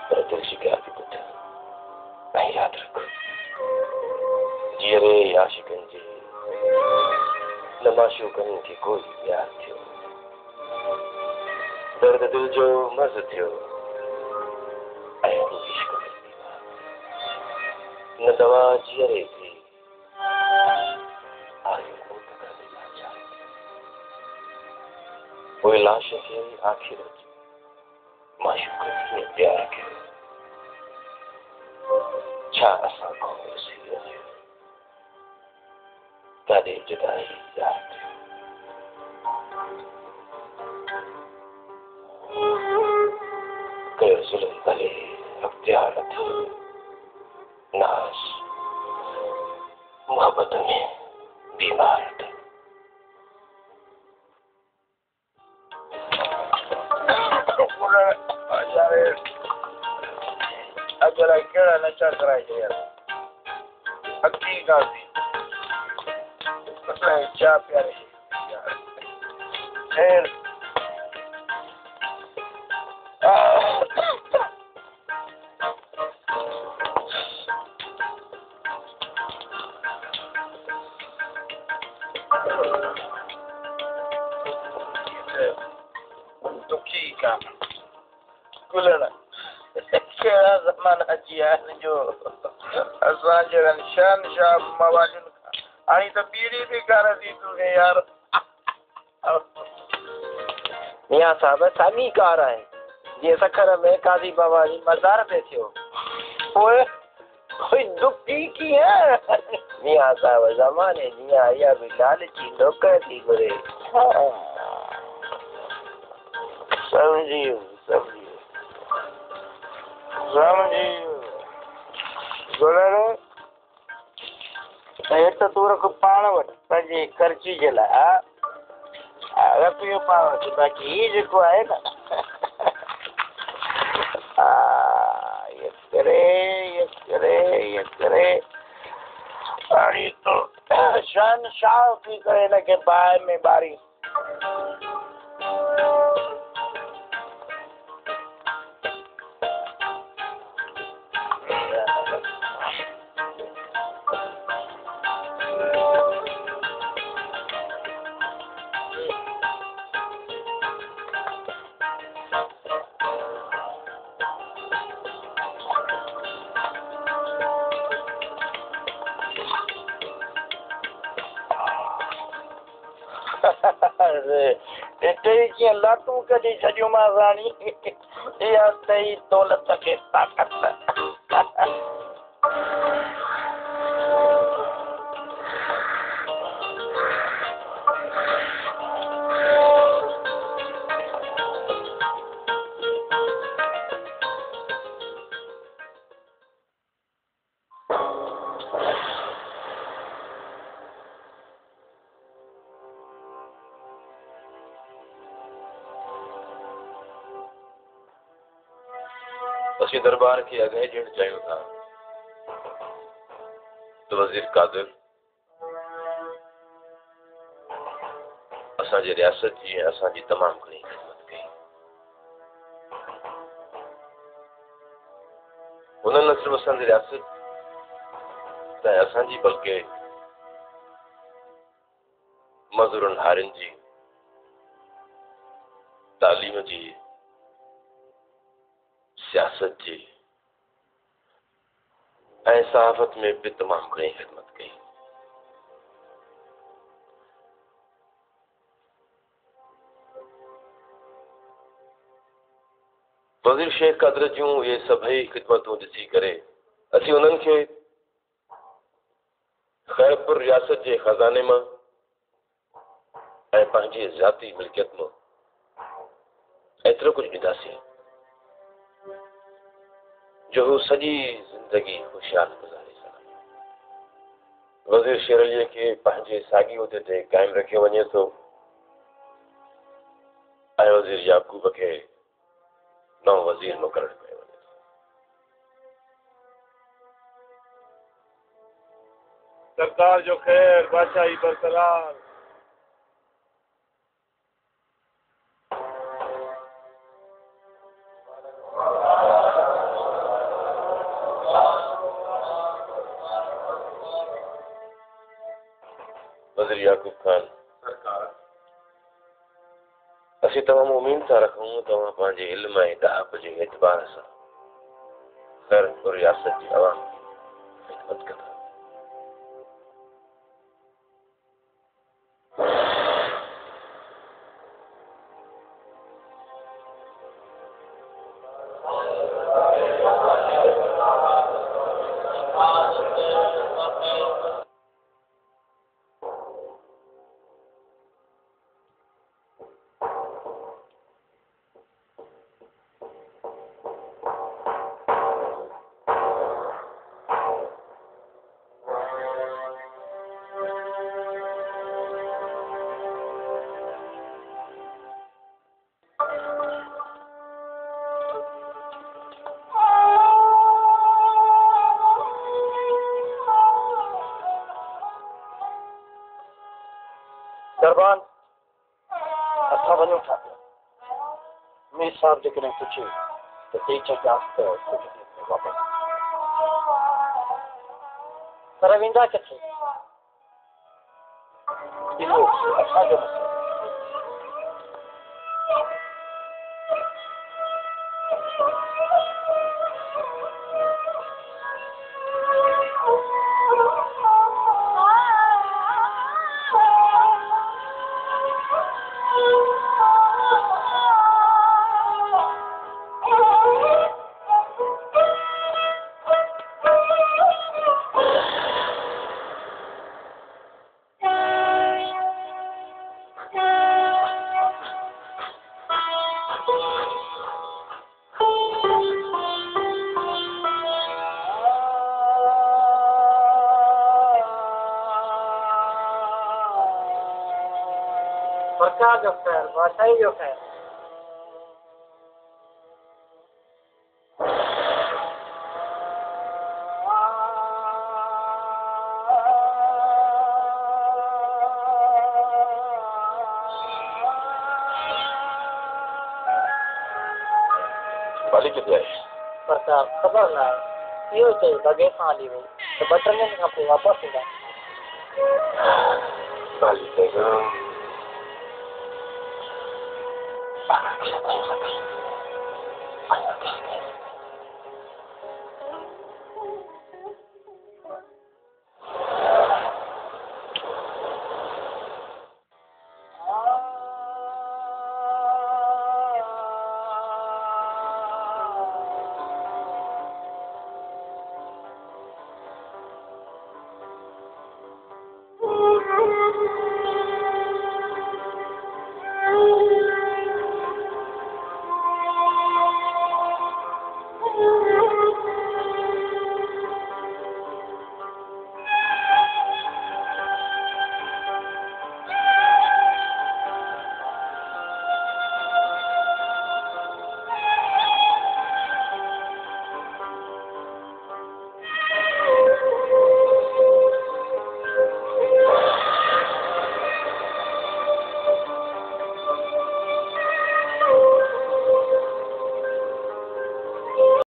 पर दिल शिकार भी ॿुध ऐं यादि रख जीअरे आशिकनि जे न माशूकनि खे कोई प्यार थियो दर्द दिल जो मज़ थियो ऐं हू इश्क में बीमार न दवा जीअरे थी आयो मौत का लाचार पोइ लाश खे आख़िर माशूकनि खे प्यार कयो छा असां खां वसी वञे काॾे जुदाई यार थियो कयो ज़ुल्म भले अख्तियार थियो नाज़ मोहब्बत में बीमार थियो अगर कहिड़ा नशा कराइजे यार अॻिती ॻाल्हि थी छा प्यारे यार ख़ैर दुखी का गुलण कहिड़ा ज़माना अची विया आहिनि जो असां जहिड़नि शहनशाह मवाजुनि खां हाणे त ॿीड़ी बि कान थी तुरे यार मियां साहब साॻी कार आहे जीअं सखर में काज़ी बाबा जी मज़ार ते थियो पोइ कोई दुखी कीअं मियां साहब ज़माने जीअं इहा बि लालची नौकर थी घुरे समझी गुलण हेठि तूं रख पाण वटि पंहिंजी ख़र्ची जे लाइ रख इहो पाण वटि बाक़ी हीउ जेको आहे न हाणे तो शहनशाह थी करे हिनखे बाहि में ॿारी हिते कीअं लातूं कढी छॾियूं मां राणी इहा तई दौलत खे ताक़त असीं दरबार खे अॻे ॾियणु चाहियूं था त वज़ीर कादिर असांजे रियासत जी ऐं असांजी तमामु घणी ख़िदमत कई हुननि न सिर्फ़ु असांजी रियासत ऐं असांजी बल्कि मज़ूरनि हारियुनि जी तालीम जी सियासत जी ऐं सहाफ़त में बि तमामु घणी ख़िदमत कई वज़ीर शेख कादिर जूं इहे सभई ख़िदमतूं ॾिसी करे असीं उन्हनि खे ख़ैरपुर रियासत जे ख़ज़ाने मां ऐं पंहिंजी ज़ाती मिल्कियत मां एतिरो कुझु ॾींदासीं जो हू सॼी ज़िंदगी ख़ुशहाल गुज़ारे सघनि वज़ीर शेर अलीअ खे पंहिंजे साॻी उहिदे ते क़ाइमु रखियो वञे थो ऐं वज़ीर याक़ूब खे नओं वज़ीर मुक़ररु कयो वञे थो सरकार जो ख़ैर बादशाही बरक़रार वज़ीर याकूब खान सरकार असीं तमामु उम्मीद था रखूं तव्हां पंहिंजे इल्म ऐं दाब जे एतबार सां ख़ैर रियासत जी अवाम ख़िदमत कंदा। दरबान असां वञूं था मीर साहब जेकॾहिं पुछे त ॾेई छॾियासीं त कुझु ॾींहं में वापसि पर वेंदा किथे इहो असांजो मसइलो सरकार जो ख़ैर बादशाही जो ख़ैर बाली किथे आहे? सरकार ख़बर न आहे इहो चई बगे सां हली वई त 2-3 ॾींहंनि खां पोइ वापसि ईंदा। बाली बेगम